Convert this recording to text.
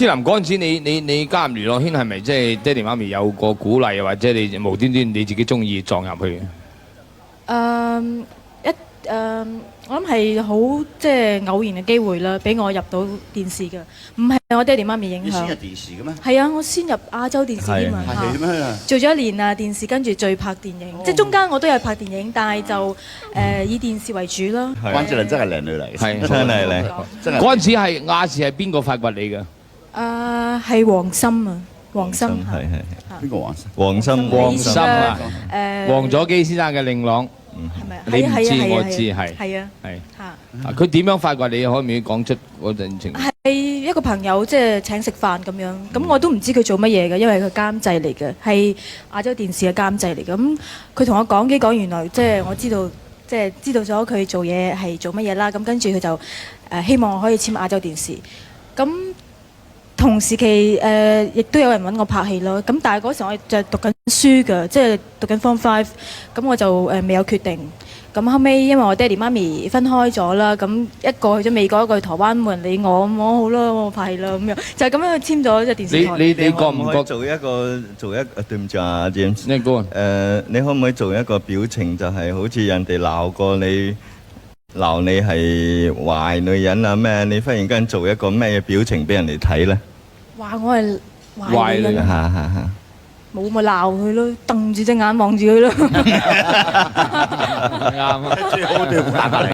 思林嗰陣時，你加入娛樂圈係咪即係爹哋媽咪有個鼓勵，或者你無端端你自己中意撞入去？我諗係好即係偶然嘅機會啦，俾我入到電視嘅，唔係我爹哋媽咪影響。你先入電視嘅咩？係啊，我先入亞洲電視添啊，係咩？做咗一年啊電視，跟住再拍電影，即係中間我都有拍電影，但係就以電視為主咯。關之琳真係靚女嚟，係真係靚。嗰陣時係亞視係邊個發掘你嘅？係黃心啊，黃心邊個黃心？黃心黃心啊，黃佐基先生嘅令郎。係咪啊？你唔知我知係。係啊。係嚇。佢點樣發掘你？可唔可以講出嗰陣情況？係一個朋友即係請食飯咁樣，咁我都唔知佢做乜嘢嘅，因為佢監製嚟嘅，係亞洲電視嘅監製嚟嘅。咁佢同我講原來即係我知道，即係知道咗佢做嘢係做乜嘢啦。咁跟住佢就希望我可以簽亞洲電視。咁同時期亦都有人揾我拍戲咯。咁但係嗰時我就讀緊書㗎，即係讀緊 Form 5，咁我就未有決定。咁後尾因為我爹哋媽咪分開咗啦，咁一個去咗美國，一個去台灣，冇人理我，咁我好啦，我拍戲啦咁樣，就係咁樣簽咗隻電視台。你覺唔覺做一個對唔住啊 James？ 你講你可唔可以做一個表情，就係好似人哋鬧過你，鬧你係壞女人啊咩？你忽然間做一個咩表情俾人哋睇咧？話我係壞女人，嚇冇咪鬧佢咯，瞪住隻眼望住佢咯。啱啊！最好都要打翻嚟。